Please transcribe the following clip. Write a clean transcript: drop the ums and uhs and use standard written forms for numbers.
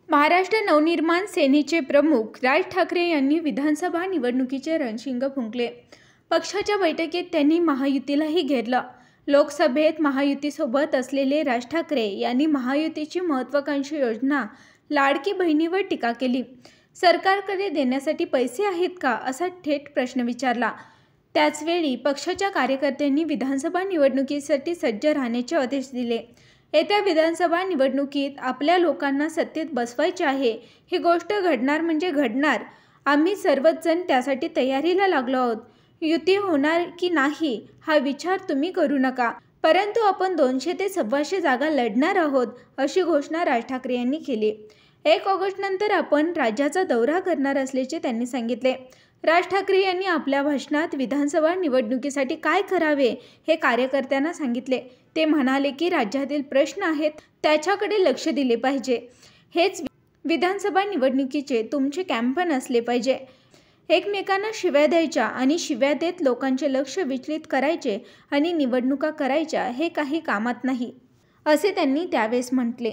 महाराष्ट्र नवनिर्माण सेनेचे प्रमुख राज ठाकरे यांनी विधानसभा निवडणुकीचे रणशिंग फुंकले। पक्षाच्या बैठकीत त्यांनी महायुतीलाही घेरलं। लोकसभेत महायुतीसोबत असलेले राज ठाकरे यांनी महायुतीची महत्त्वाकांक्षी योजना लाडकी बहिणीवर टीका केली। सरकारकडे देण्यासाठी पैसे आहेत का, असा थेट प्रश्न विचारला। त्याचवेळी पक्षाच्या कार्यकर्त्यांनी विधानसभा निवडणुकीसाठी सज्ज राहण्याचे आदेश दिले। येत्या विधानसभा निवडणुकीत आपल्या लोकांना सत्तेत बसवायचे आहे। ही गोष्ट घडणार म्हणजे घडणार। आम्ही सर्वच जण त्यासाठी तयारीला लागलो आहोत। युती होणार की नाही हा विचार तुम्ही करू नका, परंतु आपण 200 ते 125 जागा लढणार आहोत, अशी घोषणा राज ठाकरे यांनी केली। 1 ऑगस्ट नंतर आपण राज्याचा दौरा करणार असल्याचे त्यांनी सांगितले। राज ठाकरे यांनी आपल्या भाषणात विधानसभा निवडणुकीसाठी काय करावे हे कार्यकर्त्यांना सांगितले। ते म्हणाले की राज्यातील प्रश्न आहेत त्याच्याकडे लक्ष दिले पाहिजे। हेच विधानसभा निवडणुकीचे तुमचे कॅम्पेन असले पाहिजे। एकमेकांना शिव्या द्यायच्या आणि शिव्या देत लोकांचे लक्ष विचलित करायचे आणि निवडणुका करायच्या हे काही कामात नाही, असे त्यांनी त्यावेळेस म्हटले।